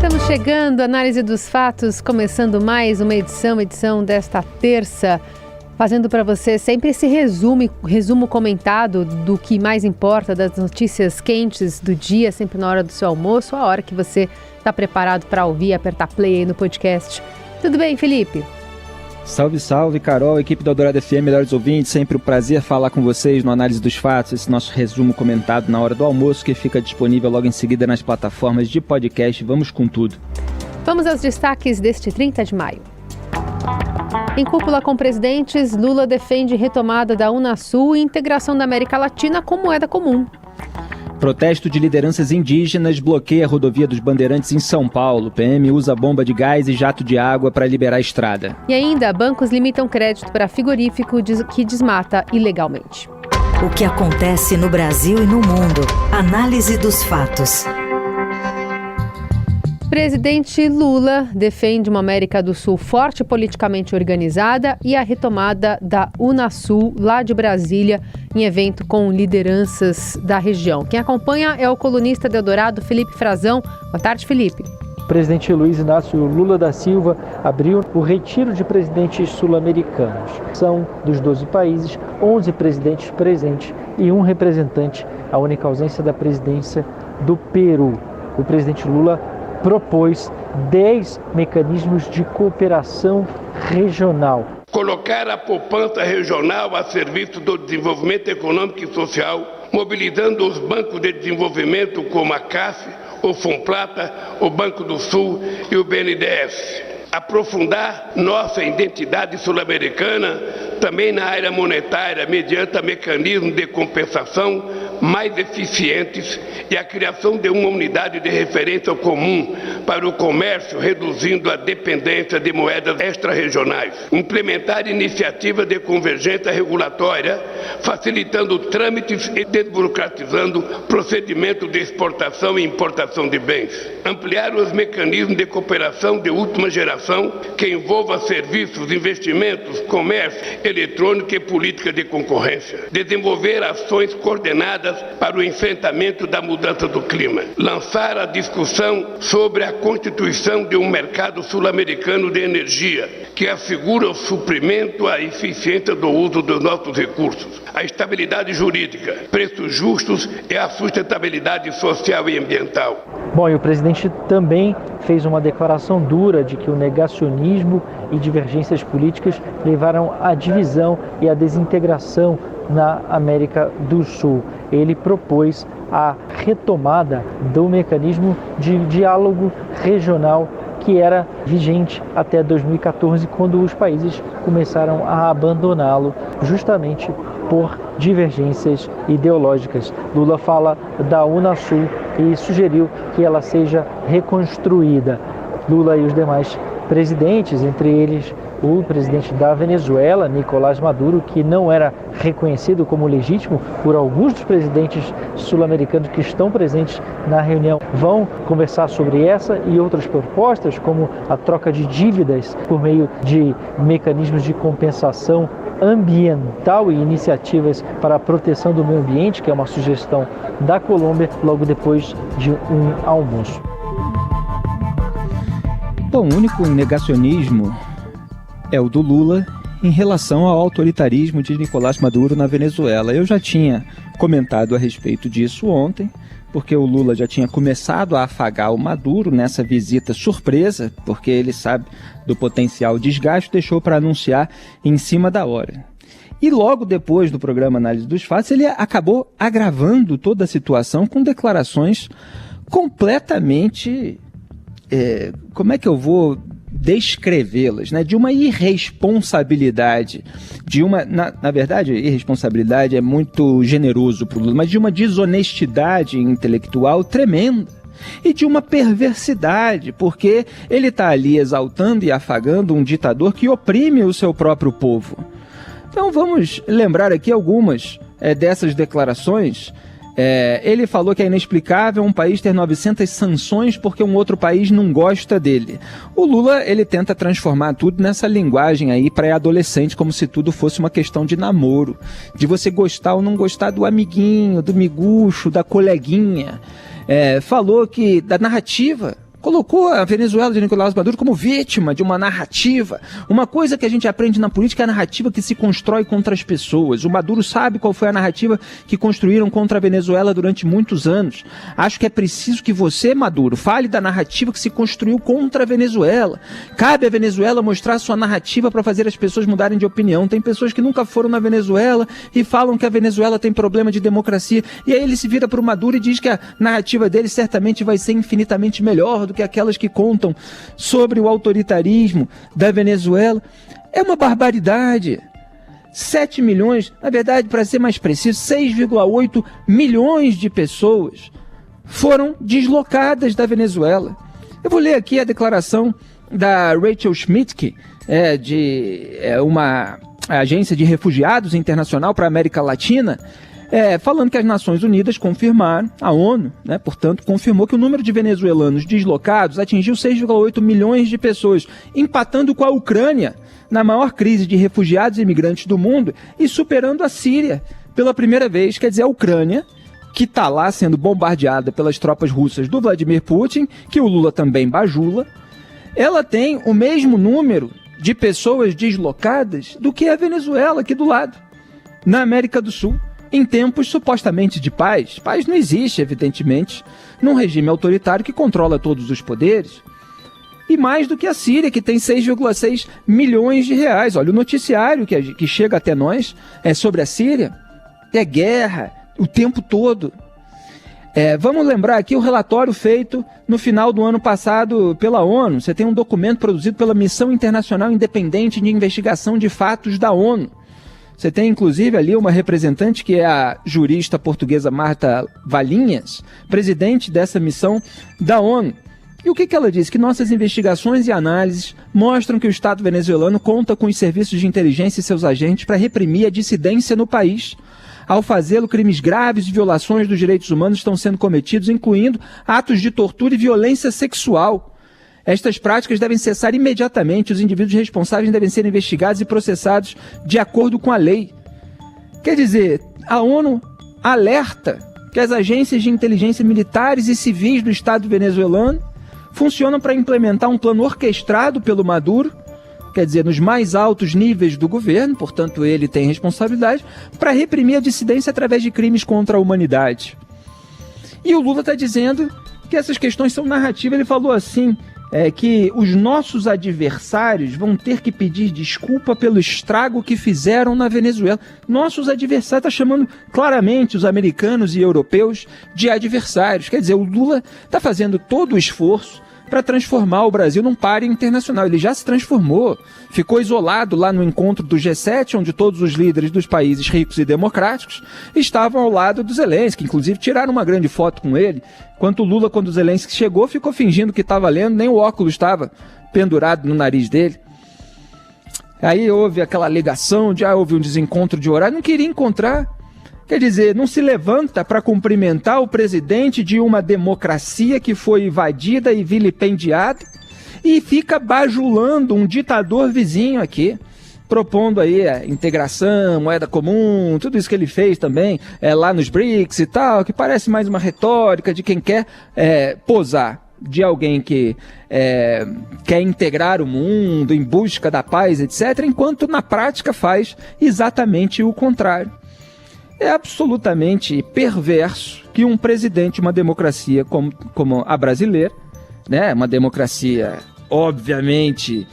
Estamos chegando, análise dos fatos, começando mais uma edição desta terça, fazendo para você sempre esse resumo comentado do que mais importa, das notícias quentes do dia, sempre na hora do seu almoço, a hora que você está preparado para ouvir e apertar play aí no podcast. Tudo bem, Felipe? Salve, salve, Carol, equipe da Eldorado FM, melhores ouvintes, sempre um prazer falar com vocês no Análise dos Fatos, esse nosso resumo comentado na hora do almoço, que fica disponível logo em seguida nas plataformas de podcast. Vamos com tudo. Vamos aos destaques deste 30 de maio. Em cúpula com presidentes, Lula defende retomada da Unasul e integração da América Latina com moeda comum. Protesto de lideranças indígenas bloqueia a rodovia dos Bandeirantes em São Paulo. PM usa bomba de gás e jato de água para liberar a estrada. E ainda, bancos limitam crédito para frigorífico que desmata ilegalmente. O que acontece no Brasil e no mundo. Análise dos fatos. Presidente Lula defende uma América do Sul forte e politicamente organizada e a retomada da Unasul, lá de Brasília, em evento com lideranças da região. Quem acompanha é o colunista de Eldorado, Felipe Frazão. Boa tarde, Felipe. O presidente Luiz Inácio Lula da Silva abriu o retiro de presidentes sul-americanos. São dos 12 países, 11 presidentes presentes e um representante, a única ausência da presidência do Peru. O presidente Lula propôs 10 mecanismos de cooperação regional. Colocar a poupança regional a serviço do desenvolvimento econômico e social, mobilizando os bancos de desenvolvimento como a CAF, o Fomplata, o Banco do Sul e o BNDES. Aprofundar nossa identidade sul-americana também na área monetária, mediante mecanismos de compensação mais eficientes e a criação de uma unidade de referência comum para o comércio, reduzindo a dependência de moedas extra-regionais. Implementar iniciativas de convergência regulatória, facilitando trâmites e desburocratizando procedimentos de exportação e importação de bens. Ampliar os mecanismos de cooperação de última geração que envolva serviços, investimentos, comércio eletrônico e política de concorrência. Desenvolver ações coordenadas para o enfrentamento da mudança do clima. Lançar a discussão sobre a constituição de um mercado sul-americano de energia, que assegura o suprimento, a eficiência do uso dos nossos recursos, a estabilidade jurídica, preços justos e a sustentabilidade social e ambiental. Bom, e o presidente também fez uma declaração dura de que o negacionismo e divergências políticas levaram à divisão e à desintegração na América do Sul. Ele propôs a retomada do mecanismo de diálogo regional que era vigente até 2014, quando os países começaram a abandoná-lo justamente por divergências ideológicas. Lula fala da Unasul e sugeriu que ela seja reconstruída. Lula e os demais presidentes, entre eles o presidente da Venezuela, Nicolás Maduro, que não era reconhecido como legítimo por alguns dos presidentes sul-americanos que estão presentes na reunião, vão conversar sobre essa e outras propostas, como a troca de dívidas por meio de mecanismos de compensação ambiental e iniciativas para a proteção do meio ambiente, que é uma sugestão da Colômbia, logo depois de um almoço. Bom, o único negacionismo é o do Lula em relação ao autoritarismo de Nicolás Maduro na Venezuela. Eu já tinha comentado a respeito disso ontem, porque o Lula já tinha começado a afagar o Maduro nessa visita surpresa, porque ele sabe do potencial desgaste, deixou para anunciar em cima da hora. E logo depois do programa Análise dos Fatos, ele acabou agravando toda a situação com declarações completamente... como é que eu vou descrevê-las, né? De uma irresponsabilidade, na verdade, irresponsabilidade é muito generoso para o Lula, mas de uma desonestidade intelectual tremenda e de uma perversidade, porque ele está ali exaltando e afagando um ditador que oprime o seu próprio povo. Então vamos lembrar aqui algumas dessas declarações. Ele falou que é inexplicável um país ter 900 sanções porque um outro país não gosta dele. O Lula, ele tenta transformar tudo nessa linguagem aí pré-adolescente, como se tudo fosse uma questão de namoro, de você gostar ou não gostar do amiguinho, do miguxo, da coleguinha. Falou que da narrativa Colocou a Venezuela de Nicolás Maduro como vítima de uma narrativa. Uma coisa que a gente aprende na política é a narrativa que se constrói contra as pessoas. O Maduro sabe qual foi a narrativa que construíram contra a Venezuela durante muitos anos. Acho que é preciso que você, Maduro, fale da narrativa que se construiu contra a Venezuela. Cabe à Venezuela mostrar sua narrativa para fazer as pessoas mudarem de opinião. Tem pessoas que nunca foram na Venezuela e falam que a Venezuela tem problema de democracia. E aí ele se vira para o Maduro e diz que a narrativa dele certamente vai ser infinitamente melhor do que aquelas que contam sobre o autoritarismo da Venezuela. É uma barbaridade. 7 milhões, na verdade, para ser mais preciso, 6,8 milhões de pessoas foram deslocadas da Venezuela. Eu vou ler aqui a declaração da Rachel Schmidt, que é de uma agência de refugiados internacional para a América Latina, falando que as Nações Unidas confirmaram, a ONU, portanto, confirmou que o número de venezuelanos deslocados atingiu 6,8 milhões de pessoas, empatando com a Ucrânia na maior crise de refugiados e imigrantes do mundo e superando a Síria pela primeira vez. Quer dizer, a Ucrânia, que está lá sendo bombardeada pelas tropas russas do Vladimir Putin, que o Lula também bajula, ela tem o mesmo número de pessoas deslocadas do que a Venezuela aqui do lado, na América do Sul. Em tempos supostamente de paz. Paz não existe, evidentemente, num regime autoritário que controla todos os poderes. E mais do que a Síria, que tem 6,6 milhões de reais. Olha, o noticiário que chega até nós é sobre a Síria. É guerra o tempo todo. Vamos lembrar aqui o relatório feito no final do ano passado pela ONU. Você tem um documento produzido pela Missão Internacional Independente de Investigação de Fatos da ONU. Você tem, inclusive, ali uma representante que é a jurista portuguesa Marta Valinhas, presidente dessa missão da ONU. E o que ela diz? Que nossas investigações e análises mostram que o Estado venezuelano conta com os serviços de inteligência e seus agentes para reprimir a dissidência no país. Ao fazê-lo, crimes graves e violações dos direitos humanos estão sendo cometidos, incluindo atos de tortura e violência sexual. Estas práticas devem cessar imediatamente, os indivíduos responsáveis devem ser investigados e processados de acordo com a lei. Quer dizer, a ONU alerta que as agências de inteligência militares e civis do Estado venezuelano funcionam para implementar um plano orquestrado pelo Maduro, quer dizer, nos mais altos níveis do governo, portanto ele tem responsabilidade, para reprimir a dissidência através de crimes contra a humanidade. E o Lula está dizendo que essas questões são narrativas. Ele falou assim, que os nossos adversários vão ter que pedir desculpa pelo estrago que fizeram na Venezuela. Nossos adversários, está chamando claramente os americanos e europeus de adversários. Quer dizer, o Lula está fazendo todo o esforço para transformar o Brasil num páreo internacional. Ele já se transformou, ficou isolado lá no encontro do G7, onde todos os líderes dos países ricos e democráticos estavam ao lado do Zelensky, inclusive tiraram uma grande foto com ele, enquanto o Lula, quando o Zelensky chegou, ficou fingindo que estava lendo, nem o óculos estava pendurado no nariz dele. Aí houve aquela alegação de houve um desencontro de horário, não queria encontrar. Quer dizer, não se levanta para cumprimentar o presidente de uma democracia que foi invadida e vilipendiada e fica bajulando um ditador vizinho aqui, propondo aí a integração, moeda comum, tudo isso que ele fez também lá nos BRICS e tal, que parece mais uma retórica de quem quer posar, de alguém que quer integrar o mundo em busca da paz, etc., enquanto na prática faz exatamente o contrário. É absolutamente perverso que um presidente, uma democracia como a brasileira, uma democracia obviamente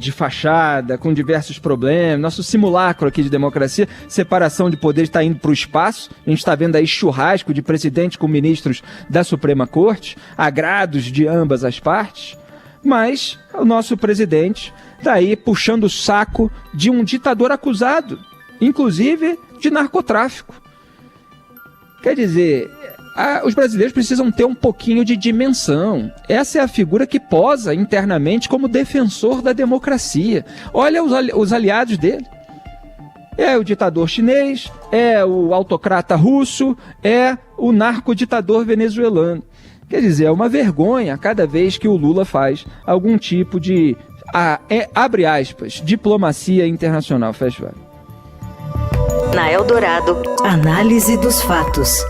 de fachada, com diversos problemas, nosso simulacro aqui de democracia, separação de poderes está indo para o espaço, a gente está vendo aí churrasco de presidente com ministros da Suprema Corte, agrados de ambas as partes, mas o nosso presidente está aí puxando o saco de um ditador acusado, inclusive de narcotráfico. Quer dizer, os brasileiros precisam ter um pouquinho de dimensão. Essa é a figura que posa internamente como defensor da democracia. Olha os aliados dele. É o ditador chinês, é o autocrata russo, é o narcoditador venezuelano. Quer dizer, é uma vergonha cada vez que o Lula faz algum tipo de, abre aspas, diplomacia internacional, fecha aspas. Na Eldorado, análise dos fatos.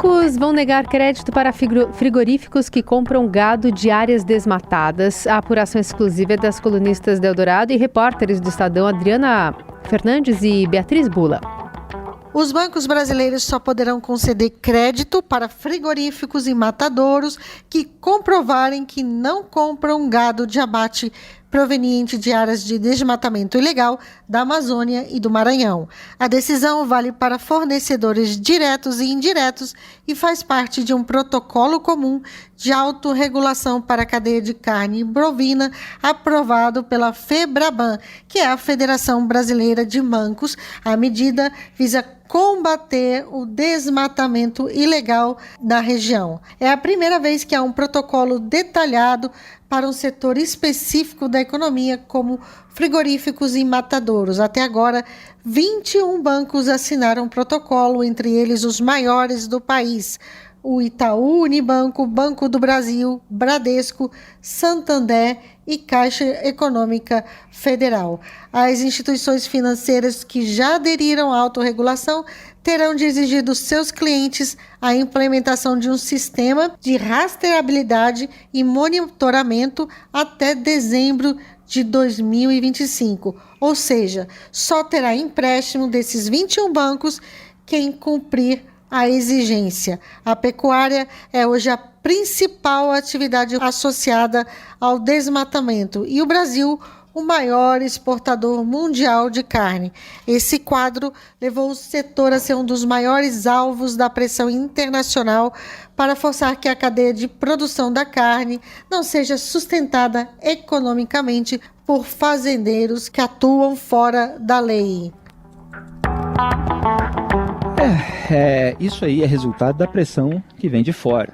Bancos vão negar crédito para frigoríficos que compram gado de áreas desmatadas. A apuração exclusiva é das colunistas de Eldorado e repórteres do Estadão Adriana Fernandes e Beatriz Bula. Os bancos brasileiros só poderão conceder crédito para frigoríficos e matadouros que comprovarem que não compram gado de abate proveniente de áreas de desmatamento ilegal da Amazônia e do Maranhão. A decisão vale para fornecedores diretos e indiretos e faz parte de um protocolo comum de autorregulação para a cadeia de carne bovina aprovado pela FEBRABAN, que é a Federação Brasileira de Bancos. A medida visa combater o desmatamento ilegal da região. É a primeira vez que há um protocolo detalhado para um setor específico da economia, como frigoríficos e matadouros. Até agora, 21 bancos assinaram o protocolo, entre eles os maiores do país: o Itaú Unibanco, Banco do Brasil, Bradesco, Santander e Caixa Econômica Federal. As instituições financeiras que já aderiram à autorregulação terão de exigir dos seus clientes a implementação de um sistema de rastreabilidade e monitoramento até dezembro de 2025. Ou seja, só terá empréstimo desses 21 bancos quem cumprir a exigência. A pecuária é hoje a principal atividade associada ao desmatamento e o Brasil, o maior exportador mundial de carne. Esse quadro levou o setor a ser um dos maiores alvos da pressão internacional para forçar que a cadeia de produção da carne não seja sustentada economicamente por fazendeiros que atuam fora da lei. Isso aí é resultado da pressão que vem de fora.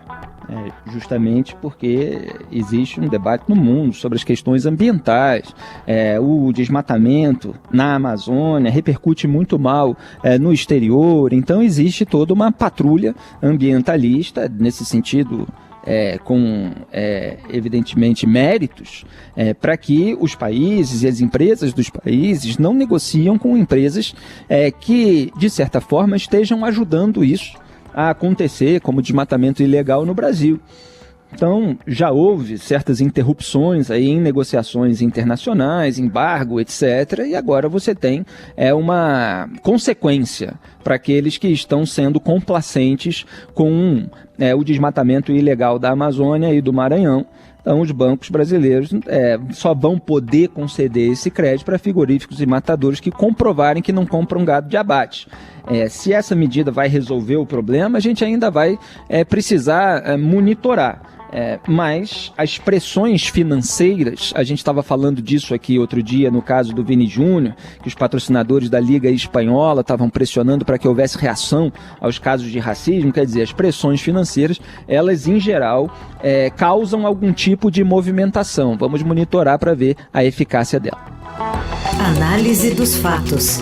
Justamente porque existe um debate no mundo sobre as questões ambientais. O desmatamento na Amazônia repercute muito mal no exterior, então existe toda uma patrulha ambientalista nesse sentido, com evidentemente méritos, para que os países e as empresas dos países não negociam com empresas que, de certa forma, estejam ajudando isso a acontecer, como desmatamento ilegal no Brasil. Então, já houve certas interrupções aí em negociações internacionais, embargo, etc. E agora você tem uma consequência para aqueles que estão sendo complacentes com o desmatamento ilegal da Amazônia e do Maranhão. Então, os bancos brasileiros só vão poder conceder esse crédito para frigoríficos e matadouros que comprovarem que não compram gado de abate. Se essa medida vai resolver o problema, a gente ainda vai precisar monitorar. Mas as pressões financeiras, a gente estava falando disso aqui outro dia no caso do Vini Júnior, que os patrocinadores da Liga Espanhola estavam pressionando para que houvesse reação aos casos de racismo. Quer dizer, as pressões financeiras, elas em geral causam algum tipo de movimentação. Vamos monitorar para ver a eficácia dela. Análise dos fatos.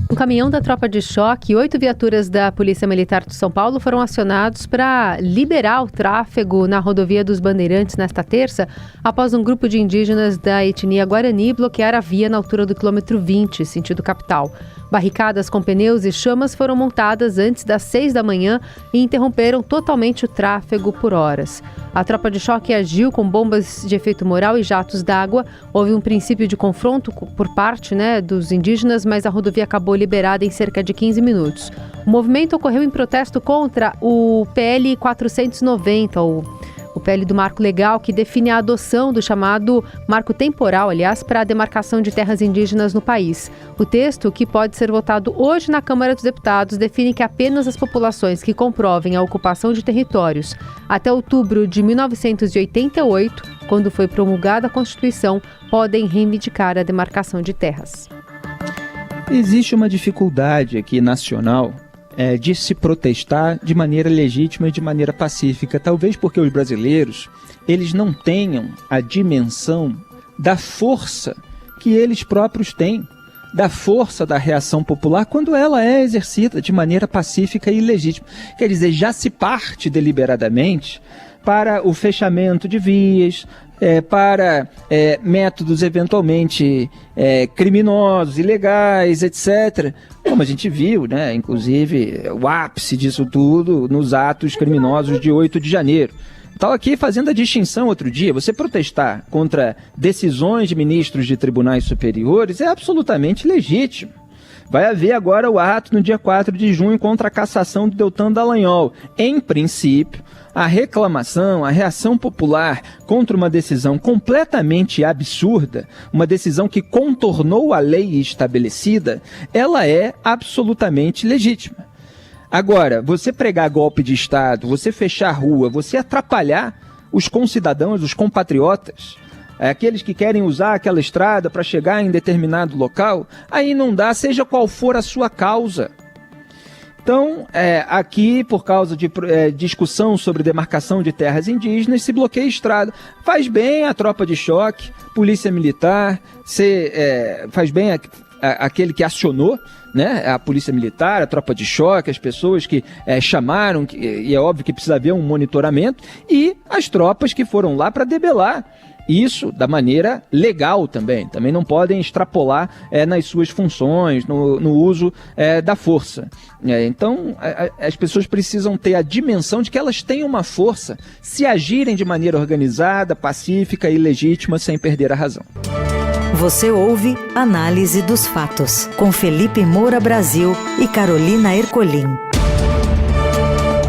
Um caminhão da tropa de choque e 8 viaturas da Polícia Militar de São Paulo foram acionados para liberar o tráfego na rodovia dos Bandeirantes nesta terça, após um grupo de indígenas da etnia Guarani bloquear a via na altura do quilômetro 20, sentido capital. Barricadas com pneus e chamas foram montadas antes das 6 da manhã e interromperam totalmente o tráfego por horas. A tropa de choque agiu com bombas de efeito moral e jatos d'água. Houve um princípio de confronto por parte dos indígenas, mas a rodovia acabou liberada em cerca de 15 minutos. O movimento ocorreu em protesto contra o PL 490, o PL do Marco Legal, que define a adoção do chamado Marco Temporal, para a demarcação de terras indígenas no país. O texto, que pode ser votado hoje na Câmara dos Deputados, define que apenas as populações que comprovem a ocupação de territórios até outubro de 1988, quando foi promulgada a Constituição, podem reivindicar a demarcação de terras. Existe uma dificuldade aqui nacional de se protestar de maneira legítima e de maneira pacífica, talvez porque os brasileiros eles não tenham a dimensão da força que eles próprios têm, da força da reação popular quando ela é exercida de maneira pacífica e legítima. Quer dizer, já se parte deliberadamente para o fechamento de vias, para métodos eventualmente criminosos, ilegais, etc. Como a gente viu, né, inclusive o ápice disso tudo nos atos criminosos de 8 de janeiro. Estava aqui fazendo a distinção outro dia. Você protestar contra decisões de ministros de tribunais superiores é absolutamente legítimo. Vai haver agora o ato no dia 4 de junho contra a cassação do Deltan Dallagnol. Em princípio, a reclamação, a reação popular contra uma decisão completamente absurda, uma decisão que contornou a lei estabelecida, ela é absolutamente legítima. Agora, você pregar golpe de Estado, você fechar a rua, você atrapalhar os concidadãos, os compatriotas, aqueles que querem usar aquela estrada para chegar em determinado local, aí não dá, seja qual for a sua causa. Então, aqui, por causa de discussão sobre demarcação de terras indígenas, se bloqueia a estrada. Faz bem a tropa de choque, polícia militar, faz bem aquele que acionou, né, a polícia militar, a tropa de choque, as pessoas que chamaram, e é óbvio que precisa haver um monitoramento, e as tropas que foram lá para debelar isso da maneira legal também. Também não podem extrapolar nas suas funções, no uso da força. Então, as pessoas precisam ter a dimensão de que elas têm uma força se agirem de maneira organizada, pacífica e legítima, sem perder a razão. Você ouve Análise dos Fatos, com Felipe Moura Brasil e Carolina Ercolim.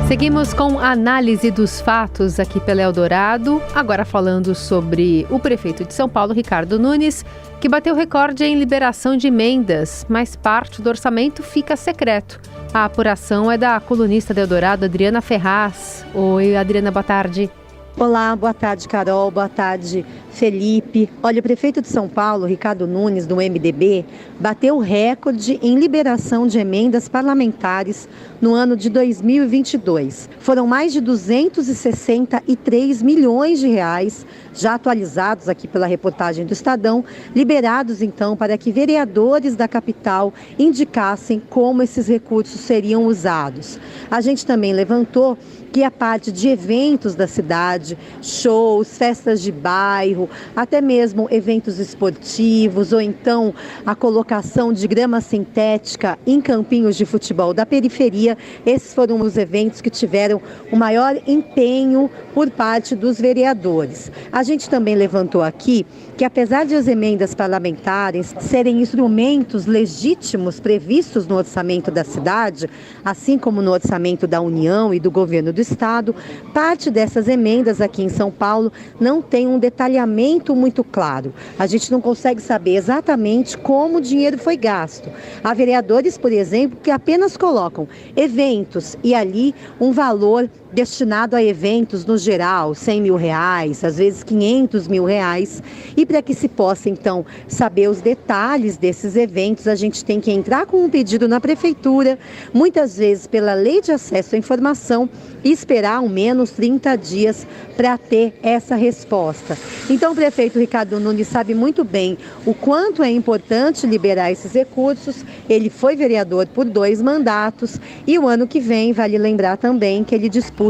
Seguimos com a Análise dos Fatos aqui pela Eldorado, agora falando sobre o prefeito de São Paulo, Ricardo Nunes, que bateu recorde em liberação de emendas, mas parte do orçamento fica secreto. A apuração é da colunista da Eldorado, Adriana Ferraz. Oi, Adriana, boa tarde. Olá, boa tarde, Carol, boa tarde, Felipe. Olha, o prefeito de São Paulo, Ricardo Nunes, do MDB, bateu recorde em liberação de emendas parlamentares no ano de 2022. Foram mais de 263 milhões de reais, já atualizados aqui pela reportagem do Estadão, liberados então para que vereadores da capital indicassem como esses recursos seriam usados. A gente também levantou que a parte de eventos da cidade, shows, festas de bairro, até mesmo eventos esportivos ou então a colocação de grama sintética em campinhos de futebol da periferia, esses foram os eventos que tiveram o maior empenho por parte dos vereadores. A gente também levantou aqui que apesar de as emendas parlamentares serem instrumentos legítimos previstos no orçamento da cidade, assim como no orçamento da União e do governo do Estado, parte dessas emendas aqui em São Paulo não tem um detalhamento muito claro. A gente não consegue saber exatamente como o dinheiro foi gasto. Há vereadores, por exemplo, que apenas colocam eventos e ali um valor destinado a eventos no geral, 100 mil reais, às vezes 500 mil reais. E para que se possa, então, saber os detalhes desses eventos, a gente tem que entrar com um pedido na prefeitura, muitas vezes pela lei de acesso à informação, e esperar ao menos 30 dias para ter essa resposta. Então, o prefeito Ricardo Nunes sabe muito bem o quanto é importante liberar esses recursos. Ele foi vereador por 2 mandatos e o ano que vem, vale lembrar também que ele disputa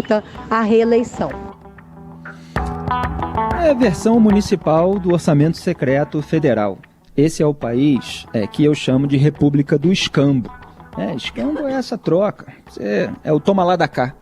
a reeleição. É a versão municipal do orçamento secreto federal. Esse é o país que eu chamo de República do Escambo. Escambo é essa troca, é o toma lá da cá.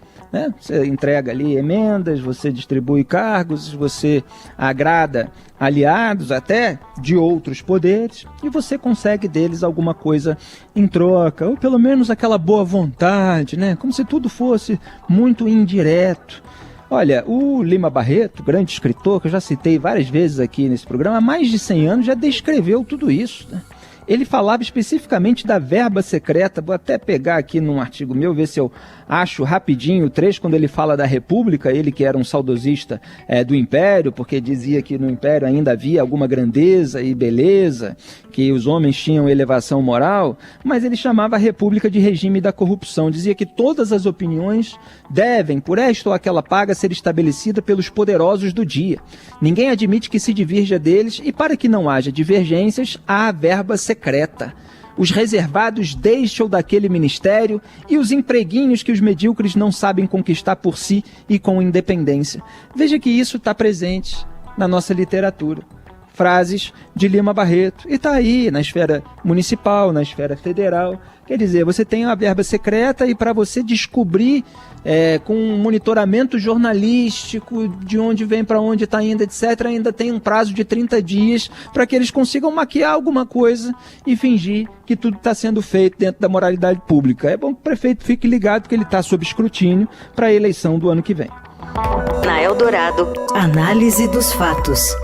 Você entrega ali emendas, você distribui cargos, você agrada aliados até de outros poderes e você consegue deles alguma coisa em troca, ou pelo menos aquela boa vontade, né? Como se tudo fosse muito indireto. Olha, o Lima Barreto, grande escritor, que eu já citei várias vezes aqui nesse programa, há mais de 100 anos já descreveu tudo isso, né? Ele falava especificamente da verba secreta. Vou até pegar aqui num artigo meu, ver se eu acho rapidinho o trecho, quando ele fala da República, ele que era um saudosista do Império, porque dizia que no Império ainda havia alguma grandeza e beleza, que os homens tinham elevação moral, mas ele chamava a República de regime da corrupção. Dizia que todas as opiniões devem, por esta ou aquela paga, ser estabelecida pelos poderosos do dia. Ninguém admite que se divirja deles e, para que não haja divergências, há a verba secreta. Os reservados deixam daquele ministério e os empreguinhos que os medíocres não sabem conquistar por si e com independência. Veja que isso está presente na nossa literatura. Frases de Lima Barreto. E está aí na esfera municipal, na esfera federal. Quer dizer, você tem uma verba secreta e para você descobrir com um monitoramento jornalístico de onde vem, para onde está indo, etc., ainda tem um prazo de 30 dias para que eles consigam maquiar alguma coisa e fingir que tudo está sendo feito dentro da moralidade pública. É bom que o prefeito fique ligado porque ele está sob escrutínio para a eleição do ano que vem. Na Eldorado, análise dos fatos.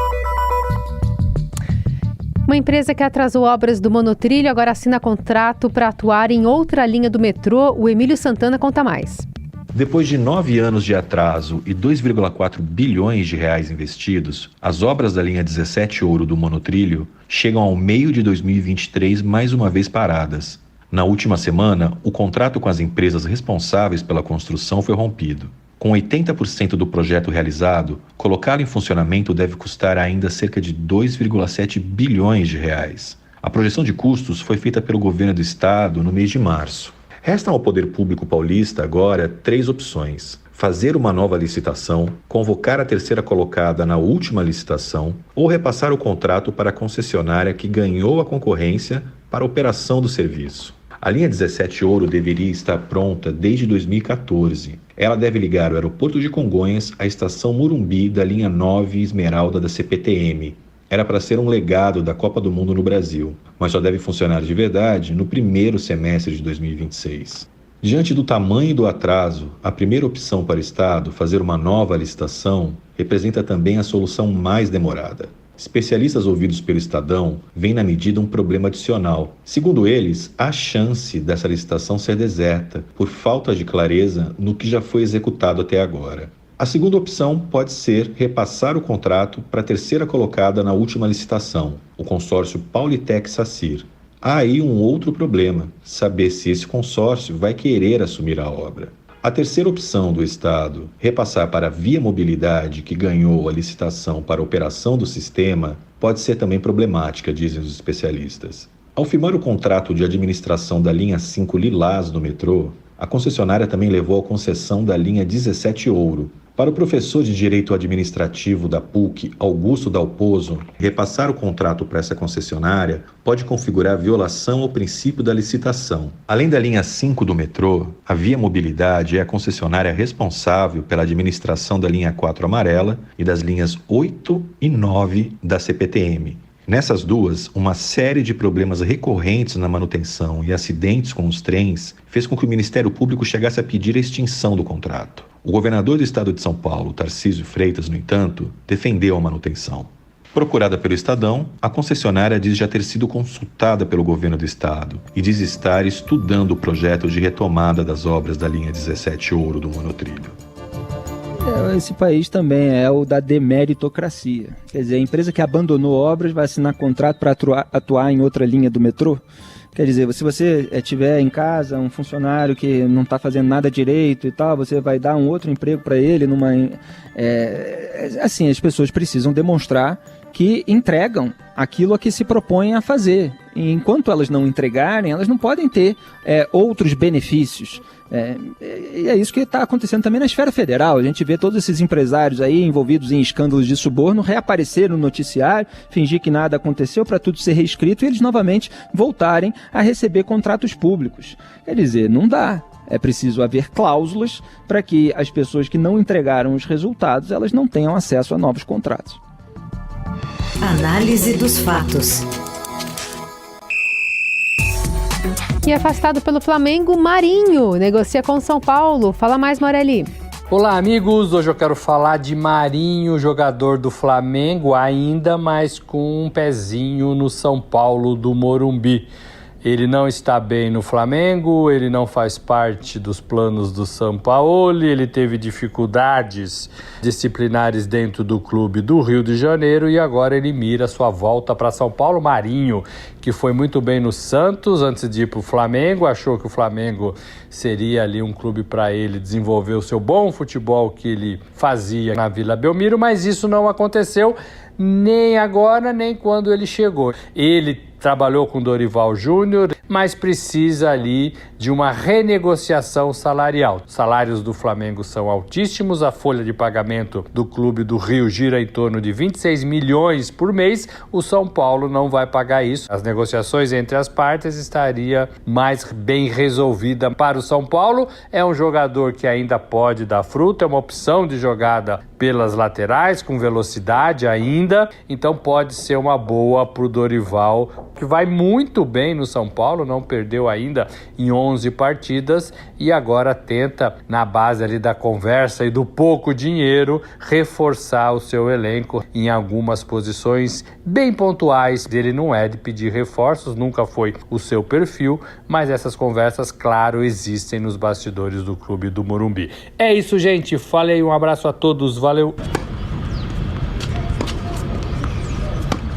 Uma empresa que atrasou obras do monotrilho agora assina contrato para atuar em outra linha do metrô. O Emílio Santana conta mais. Depois de 9 anos de atraso e 2,4 bilhões de reais investidos, as obras da linha 17 Ouro do monotrilho chegam ao meio de 2023 mais uma vez paradas. Na última semana, o contrato com as empresas responsáveis pela construção foi rompido. Com 80% do projeto realizado, colocá-lo em funcionamento deve custar ainda cerca de 2,7 bilhões de reais. A projeção de custos foi feita pelo governo do estado no mês de março. Restam ao poder público paulista agora 3 opções: fazer uma nova licitação, convocar a terceira colocada na última licitação ou repassar o contrato para a concessionária que ganhou a concorrência para a operação do serviço. A linha 17 Ouro deveria estar pronta desde 2014. Ela deve ligar o aeroporto de Congonhas à estação Morumbi da linha 9 Esmeralda da CPTM. Era para ser um legado da Copa do Mundo no Brasil, mas só deve funcionar de verdade no primeiro semestre de 2026. Diante do tamanho do atraso, a primeira opção para o Estado, fazer uma nova licitação, representa também a solução mais demorada. Especialistas ouvidos pelo Estadão veem na medida um problema adicional. Segundo eles, há chance dessa licitação ser deserta por falta de clareza no que já foi executado até agora. A segunda opção pode ser repassar o contrato para a terceira colocada na última licitação, o consórcio Paulitec-Sacir. Há aí um outro problema, saber se esse consórcio vai querer assumir a obra. A terceira opção do Estado, repassar para a Via Mobilidade, que ganhou a licitação para a operação do sistema, pode ser também problemática, dizem os especialistas. Ao firmar o contrato de administração da linha 5 Lilás do metrô, a concessionária também levou a concessão da linha 17 Ouro. Para o professor de Direito Administrativo da PUC, Augusto Dalpozo, repassar o contrato para essa concessionária pode configurar violação ao princípio da licitação. Além da linha 5 do metrô, a Via Mobilidade é a concessionária responsável pela administração da linha 4 amarela e das linhas 8 e 9 da CPTM. Nessas duas, uma série de problemas recorrentes na manutenção e acidentes com os trens fez com que o Ministério Público chegasse a pedir a extinção do contrato. O governador do estado de São Paulo, Tarcísio Freitas, no entanto, defendeu a manutenção. Procurada pelo Estadão, a concessionária diz já ter sido consultada pelo governo do estado e diz estar estudando o projeto de retomada das obras da linha 17 Ouro do monotrilho. Esse país também é o da demeritocracia. Quer dizer, a empresa que abandonou obras vai assinar contrato para atuar em outra linha do metrô. Quer dizer, se você tiver em casa um funcionário que não está fazendo nada direito e tal, você vai dar um outro emprego para ele numa... Assim, as pessoas precisam demonstrar que entregam aquilo a que se propõem a fazer. E enquanto elas não entregarem, elas não podem ter outros benefícios. E é isso que está acontecendo também na esfera federal. A gente vê todos esses empresários aí envolvidos em escândalos de suborno reaparecer no noticiário, fingir que nada aconteceu para tudo ser reescrito e eles novamente voltarem a receber contratos públicos. Quer dizer, não dá. É preciso haver cláusulas para que as pessoas que não entregaram os resultados, elas não tenham acesso a novos contratos. Análise dos fatos. E afastado pelo Flamengo, Marinho negocia com São Paulo. Fala mais, Morelli. Olá, amigos. Hoje eu quero falar de Marinho, jogador do Flamengo, ainda mais com um pezinho no São Paulo do Morumbi. Ele não está bem no Flamengo, ele não faz parte dos planos do Sampaoli, ele teve dificuldades disciplinares dentro do clube do Rio de Janeiro e agora ele mira sua volta para São Paulo. Marinho, que foi muito bem no Santos antes de ir para o Flamengo, achou que o Flamengo seria ali um clube para ele desenvolver o seu bom futebol que ele fazia na Vila Belmiro, mas isso não aconteceu nem agora, nem quando ele chegou. Ele trabalhou com Dorival Júnior, mas precisa ali de uma renegociação salarial. Os salários do Flamengo são altíssimos, a folha de pagamento do Clube do Rio gira em torno de 26 milhões por mês, o São Paulo não vai pagar isso. As negociações entre as partes estaria mais bem resolvida para o São Paulo. É um jogador que ainda pode dar fruto, é uma opção de jogada pelas laterais, com velocidade ainda, então pode ser uma boa para o Dorival, que vai muito bem no São Paulo, não perdeu ainda em 11 partidas e agora tenta, na base ali da conversa e do pouco dinheiro, reforçar o seu elenco em algumas posições bem pontuais. Ele não é de pedir reforços, nunca foi o seu perfil, mas essas conversas, claro, existem nos bastidores do Clube do Morumbi. É isso, gente. Falei, um abraço a todos. Valeu!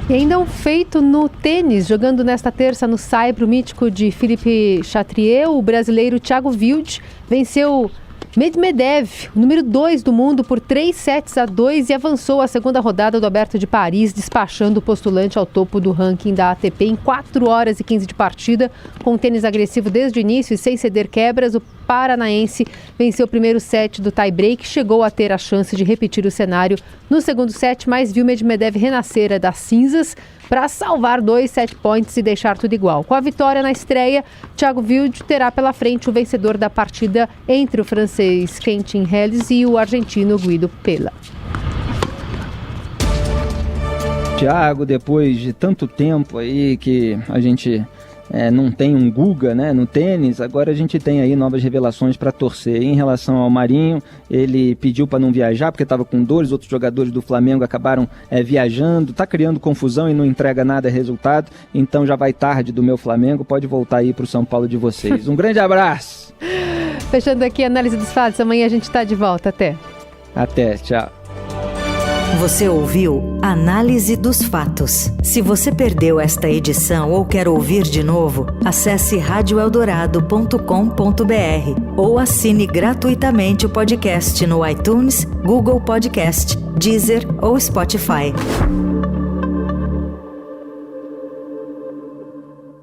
E ainda um feito no tênis, jogando nesta terça no saibro mítico de Philippe Chatrier, o brasileiro Thiago Wilde venceu Medvedev, o número 2 do mundo, por 3-2 e avançou à segunda rodada do Aberto de Paris, despachando o postulante ao topo do ranking da ATP em 4 horas e 15 de partida. Com tênis agressivo desde o início e sem ceder quebras, o paranaense venceu o primeiro set do tie-break, chegou a ter a chance de repetir o cenário no segundo set, mas viu Medvedev renascer das cinzas para salvar 2 set points e deixar tudo igual. Com a vitória na estreia, Thiago Wilde terá pela frente o vencedor da partida entre o francês Quentin Halys e o argentino Guido Pella. Thiago, depois de tanto tempo aí que a gente não tem um Guga, né, no tênis, agora a gente tem aí novas revelações para torcer. Em relação ao Marinho, ele pediu para não viajar porque estava com dores, outros jogadores do Flamengo acabaram viajando, está criando confusão e não entrega nada resultado, então já vai tarde do meu Flamengo, pode voltar aí para o São Paulo de vocês. Um grande abraço! Fechando aqui a análise dos fatos, amanhã a gente está de volta. Até, tchau. Você ouviu Análise dos Fatos. Se você perdeu esta edição ou quer ouvir de novo, acesse radioeldorado.com.br ou assine gratuitamente o podcast no iTunes, Google Podcast, Deezer ou Spotify.